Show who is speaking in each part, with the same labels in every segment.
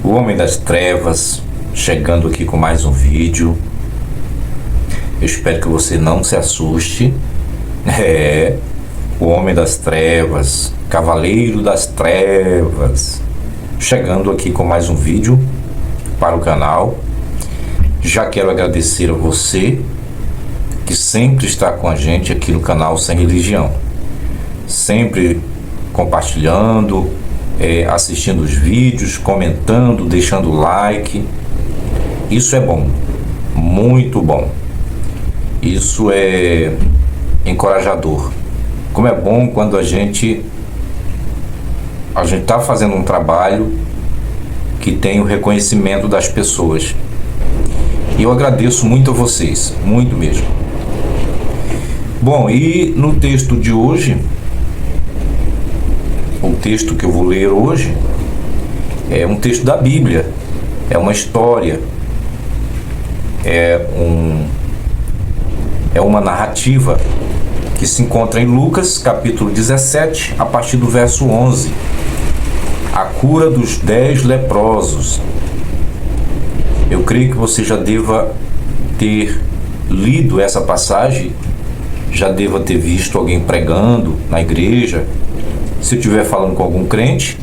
Speaker 1: O Homem das Trevas, chegando aqui com mais um vídeo. Eu espero que você não se assuste. O Homem das Trevas, Cavaleiro das Trevas, chegando aqui com mais um vídeo para o canal. Já quero agradecer a você que sempre está com a gente aqui no canal Sem Religião, sempre compartilhando, assistindo os vídeos, comentando, deixando like. Isso é bom, muito bom. Isso é encorajador. Como é bom quando a gente está fazendo um trabalho que tem o reconhecimento das pessoas. E eu agradeço muito a vocês, muito mesmo. Bom, e no texto de hoje, o texto que eu vou ler hoje é um texto da Bíblia, é uma história, é uma narrativa que se encontra em Lucas, capítulo 17, a partir do verso 11. A cura dos 10 leprosos. Eu creio que você já deva ter lido essa passagem, já deva ter visto alguém pregando na igreja. Se eu estiver falando com algum crente,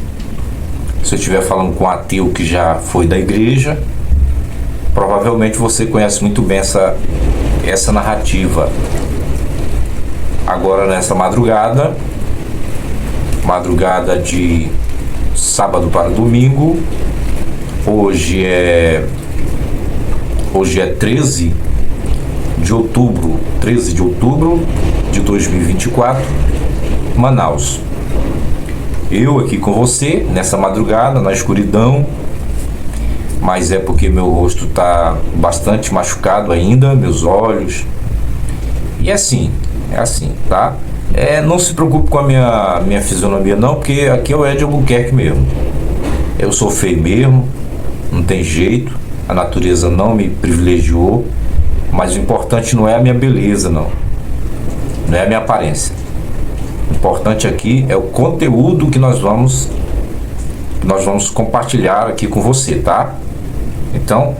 Speaker 1: se eu estiver falando com um ateu que já foi da igreja, provavelmente você conhece muito bem essa narrativa. Agora, nessa madrugada de sábado para domingo, hoje é 13 de outubro de 2024, Manaus. Eu aqui com você, nessa madrugada, na escuridão, mas é porque meu rosto está bastante machucado ainda, meus olhos. E é assim, tá? Não se preocupe com a minha fisionomia não, porque aqui é o Ed Albuquerque mesmo. Eu sou feio mesmo, não tem jeito, a natureza não me privilegiou, mas o importante não é a minha beleza não é a minha aparência. O importante aqui é o conteúdo que nós vamos compartilhar aqui com você, tá? Então,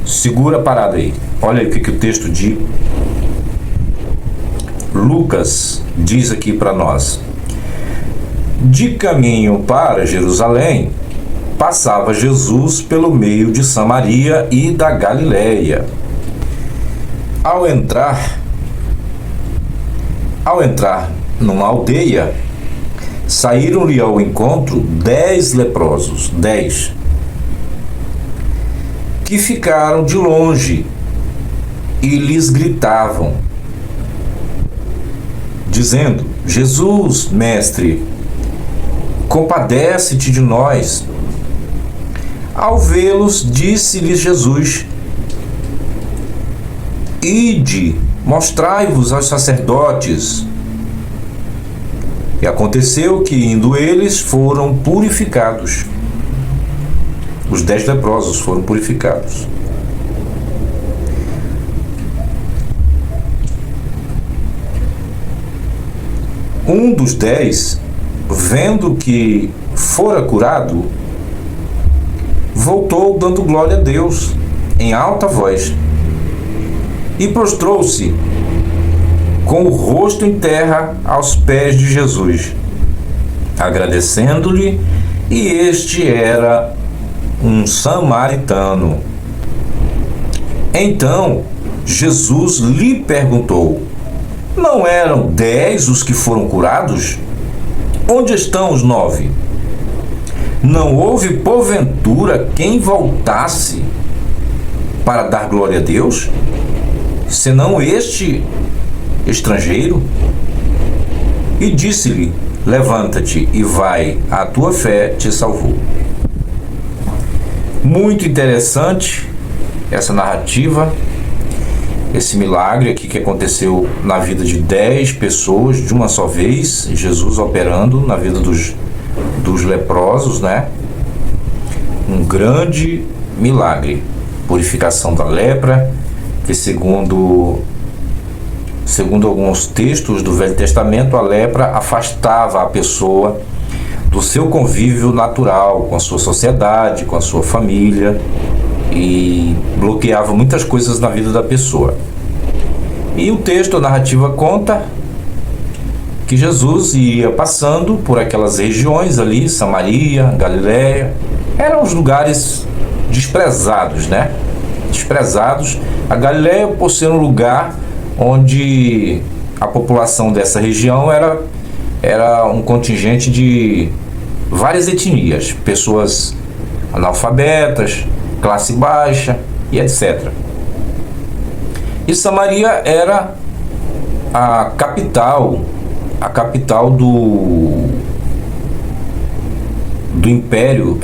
Speaker 1: segura a parada aí. Olha aí o que o texto de Lucas diz aqui para nós. De caminho para Jerusalém, passava Jesus pelo meio de Samaria e da Galileia. Ao entrar numa aldeia, saíram-lhe ao encontro 10 leprosos, 10, que ficaram de longe e lhes gritavam, dizendo: Jesus, mestre, compadece-te de nós. Ao vê-los, disse-lhes Jesus: Ide, mostrai-vos aos sacerdotes. E aconteceu que, indo eles, foram purificados. Os 10 leprosos foram purificados. Um dos 10, vendo que fora curado, voltou dando glória a Deus em alta voz e prostrou-se com o rosto em terra aos pés de Jesus, agradecendo-lhe, e este era um samaritano. Então Jesus lhe perguntou: não eram 10 os que foram curados? Onde estão os 9? Não houve porventura quem voltasse para dar glória a Deus, senão este estrangeiro? E disse-lhe: levanta-te e vai, a tua fé te salvou. Muito interessante essa narrativa, esse milagre aqui que aconteceu na vida de 10 pessoas de uma só vez, Jesus operando na vida dos leprosos, né? Um grande milagre, purificação da lepra, que segundo alguns textos do Velho Testamento, a lepra afastava a pessoa do seu convívio natural com a sua sociedade, com a sua família, e bloqueava muitas coisas na vida da pessoa. E o texto, a narrativa conta que Jesus ia passando por aquelas regiões ali, Samaria, Galiléia, eram os lugares desprezados, né? Desprezados. A Galiléia, por ser um lugar onde a população dessa região era um contingente de várias etnias, pessoas analfabetas, classe baixa e etc. E Samaria era a capital do império,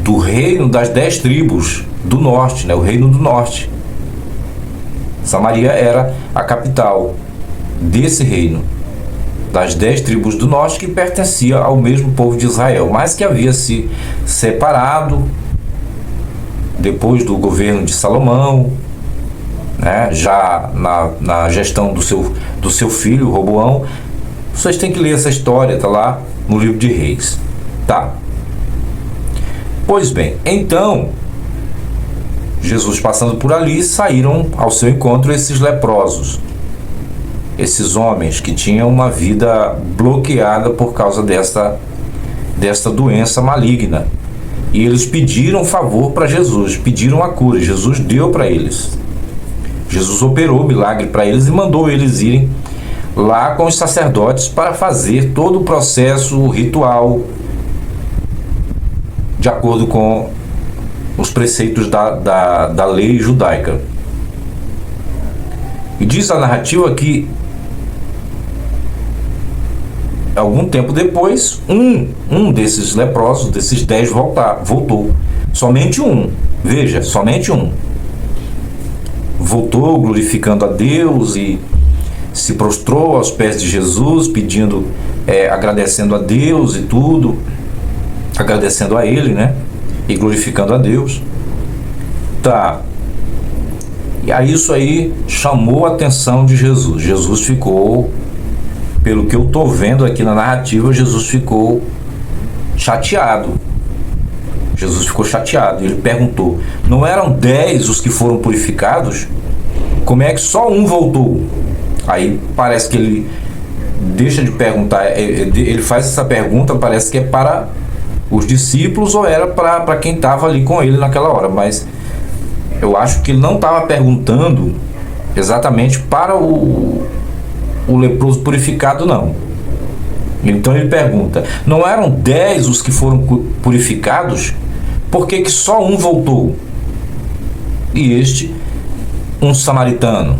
Speaker 1: do reino das 10 tribos do norte, né? O reino do norte. Samaria era a capital desse reino, das 10 tribos do norte, que pertencia ao mesmo povo de Israel, mas que havia se separado depois do governo de Salomão, né? Já na gestão do seu filho, Roboão. Vocês têm que ler essa história, tá lá no livro de Reis. Tá. Pois bem, então, Jesus passando por ali, saíram ao seu encontro esses leprosos, esses homens que tinham uma vida bloqueada por causa desta doença maligna. E eles pediram favor para Jesus, pediram a cura. Jesus deu para eles. Jesus operou o milagre para eles e mandou eles irem lá com os sacerdotes para fazer todo o processo ritual de acordo com os preceitos da lei judaica. E diz a narrativa que algum tempo depois, um desses leprosos, desses 10, voltou. Somente um. Veja, somente um. Voltou glorificando a Deus e se prostrou aos pés de Jesus, pedindo, agradecendo a Deus e tudo, agradecendo a Ele, né? E glorificando a Deus. Tá. E aí isso aí chamou a atenção de Jesus. Jesus ficou, pelo que eu estou vendo aqui na narrativa, Jesus ficou chateado. Jesus ficou chateado. Ele perguntou: não eram 10 os que foram purificados? Como é que só um voltou? Aí parece que ele deixa de perguntar. Ele faz essa pergunta, parece que é para os discípulos ou era para quem estava ali com ele naquela hora. Mas eu acho que ele não estava perguntando exatamente para o leproso purificado, não. Então ele pergunta: não eram 10 os que foram purificados? Por que só um voltou? E este, um samaritano.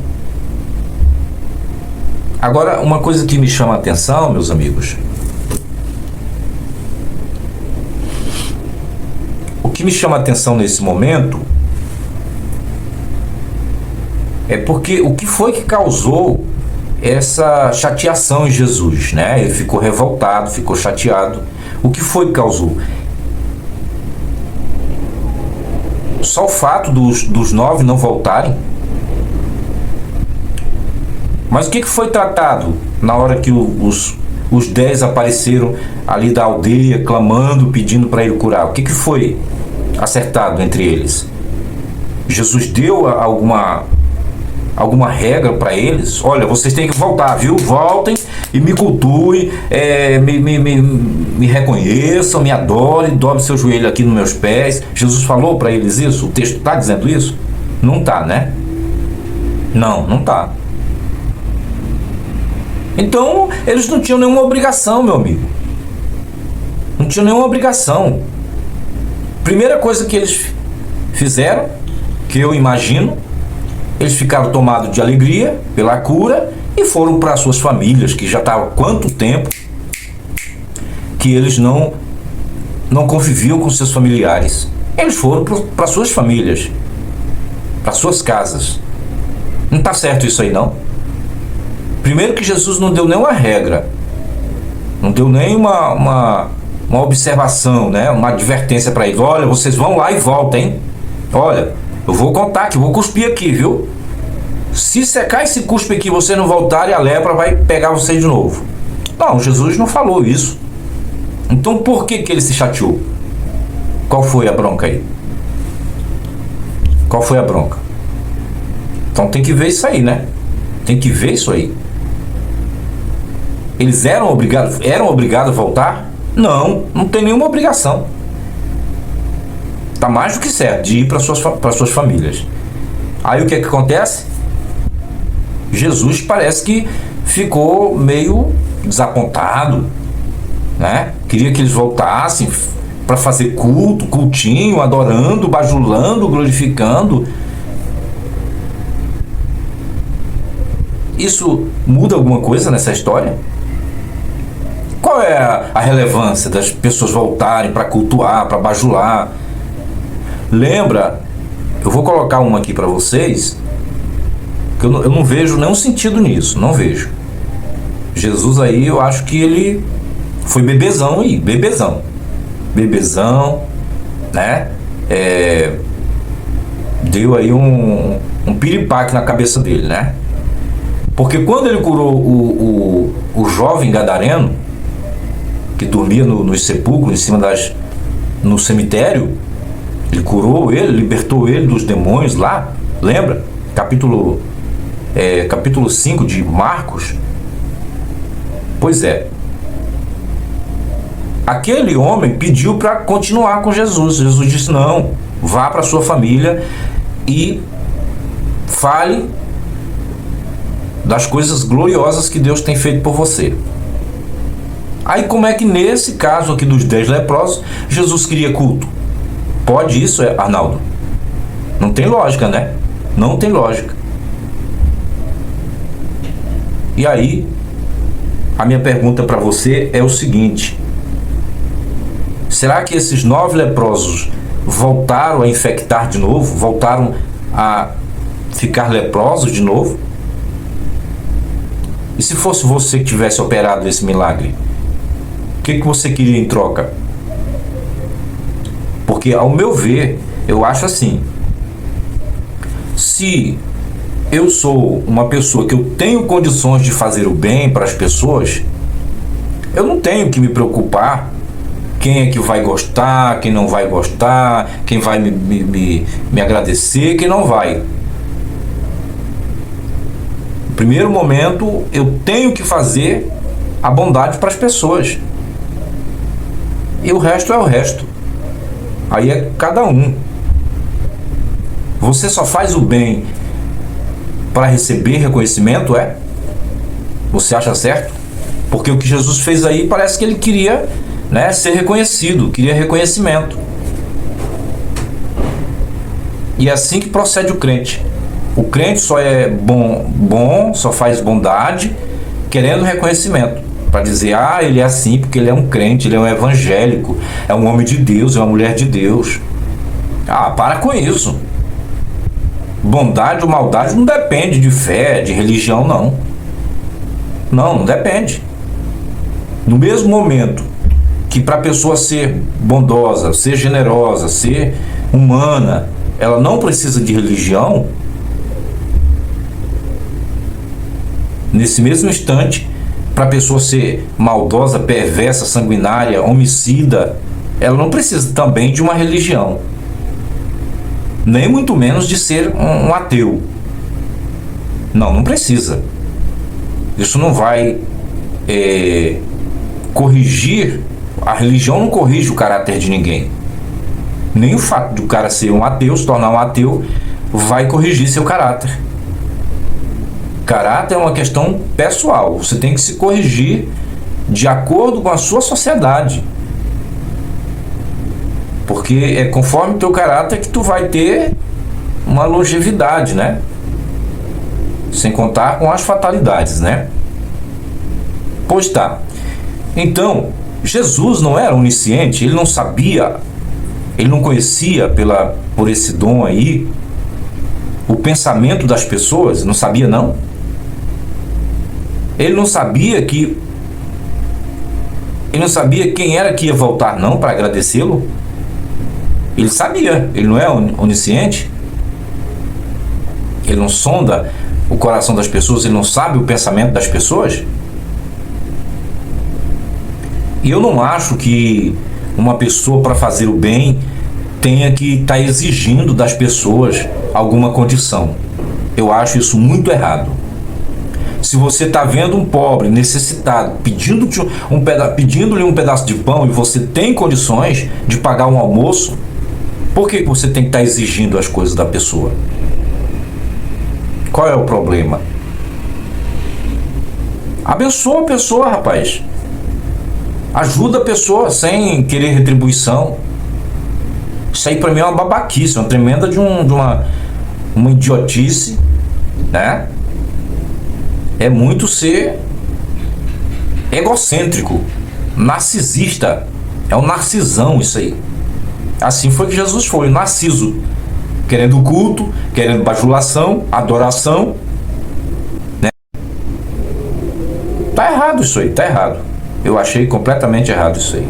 Speaker 1: Agora, uma coisa que me chama a atenção, meus amigos, o que me chama a atenção nesse momento é porque o que foi que causou essa chateação em Jesus, né? Ele ficou revoltado, ficou chateado. O que foi que causou? Só o fato dos 9 não voltarem? Mas o que foi tratado na hora que os 10 apareceram ali da aldeia, clamando, pedindo para ele curar? O que foi acertado entre eles? Jesus deu alguma regra para eles? Olha, vocês têm que voltar, viu? Voltem e me cultuem, me reconheçam, me adorem, dobre seu joelho aqui nos meus pés. Jesus falou para eles isso? O texto está dizendo isso? Não está, né? Não está. Então, eles não tinham nenhuma obrigação, meu amigo. Não tinham nenhuma obrigação. Primeira coisa que eles fizeram, que eu imagino, eles ficaram tomados de alegria pela cura e foram para suas famílias, que já estava há quanto tempo que eles não conviviam com seus familiares. Eles foram para suas famílias, para suas casas. Não está certo isso aí, não? Primeiro que Jesus não deu nenhuma regra, não deu nem uma observação, né? Uma advertência para eles. Olha, vocês vão lá e voltem. Olha, eu vou contar aqui, vou cuspir aqui, viu? Se secar esse cuspe aqui e você não voltar, a lepra vai pegar vocês de novo. Não, Jesus não falou isso. Então por que ele se chateou? Qual foi a bronca aí? Qual foi a bronca? Então tem que ver isso aí, né? Tem que ver isso aí. Eles eram obrigados a voltar? Não, não tem nenhuma obrigação. Tá mais do que certo de ir para suas famílias. Aí o que é que acontece? Jesus parece que ficou meio desapontado, né? Queria que eles voltassem para fazer culto, cultinho, adorando, bajulando, glorificando. Isso muda alguma coisa nessa história? Qual é a relevância das pessoas voltarem para cultuar, para bajular? Lembra, eu vou colocar uma aqui para vocês, que eu não vejo nenhum sentido nisso, não vejo. Jesus aí, eu acho que ele foi bebezão aí, bebezão, né? Deu aí um piripaque na cabeça dele, né? Porque quando ele curou o jovem gadareno, que dormia nos sepulcros, em cima no cemitério, ele curou ele, libertou ele dos demônios lá, lembra? Capítulo 5 de Marcos. Pois é. Aquele homem pediu para continuar com Jesus. Jesus disse: não, vá para sua família e fale das coisas gloriosas que Deus tem feito por você. Aí como é que nesse caso aqui dos 10 leprosos, Jesus queria culto? Pode isso, Arnaldo? Não tem lógica, né? Não tem lógica. E aí, a minha pergunta para você é o seguinte: será que esses 9 leprosos voltaram a infectar de novo? Voltaram a ficar leprosos de novo? E se fosse você que tivesse operado esse milagre, o que você queria em troca? Porque, ao meu ver, eu acho assim: se eu sou uma pessoa que eu tenho condições de fazer o bem para as pessoas, eu não tenho que me preocupar quem é que vai gostar, quem não vai gostar, quem vai me agradecer, quem não vai. No primeiro momento, eu tenho que fazer a bondade para as pessoas. E o resto é o resto. Aí é cada um. Você só faz o bem para receber reconhecimento, é? Você acha certo? Porque o que Jesus fez aí parece que ele queria, né, ser reconhecido, queria reconhecimento. E é assim que procede o crente. O crente só é bom, só faz bondade, querendo reconhecimento. Para dizer: ah, ele é assim porque ele é um crente, ele é um evangélico, é um homem de Deus, é uma mulher de Deus. Ah, para com isso. Bondade ou maldade não depende de fé, de religião, não. Não depende. No mesmo momento que para a pessoa ser bondosa, ser generosa, ser humana, ela não precisa de religião, nesse mesmo instante, para a pessoa ser maldosa, perversa, sanguinária, homicida, ela não precisa também de uma religião, nem muito menos de ser um ateu. Não precisa. Isso não vai corrigir. A religião não corrige o caráter de ninguém. Nem o fato do cara ser um ateu, se tornar um ateu, vai corrigir seu caráter. Caráter é uma questão pessoal. Você tem que se corrigir de acordo com a sua sociedade. Porque é conforme o teu caráter que tu vai ter uma longevidade, né? Sem contar com as fatalidades, né? Pois tá. Então, Jesus não era onisciente, ele não sabia, ele não conhecia por esse dom aí o pensamento das pessoas, não sabia não? Ele não sabia quem era que ia voltar não para agradecê-lo? Ele sabia, ele não é onisciente? Ele não sonda o coração das pessoas, ele não sabe o pensamento das pessoas? E eu não acho que uma pessoa, para fazer o bem, tenha que estar exigindo das pessoas alguma condição. Eu acho isso muito errado. Se você está vendo um pobre, necessitado, pedindo-lhe um pedaço de pão, e você tem condições de pagar um almoço, por que você tem que estar exigindo as coisas da pessoa? Qual é o problema? Abençoa a pessoa, rapaz. Ajuda a pessoa sem querer retribuição. Isso aí pra mim é uma babaquice, uma tremenda de uma idiotice, né? É muito ser egocêntrico, narcisista. É um narcisão isso aí. Assim foi que Jesus foi, narciso. Querendo culto, querendo bajulação, adoração, né? Tá errado isso aí, tá errado. Eu achei completamente errado isso aí.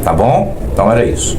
Speaker 1: Tá bom? Então era isso.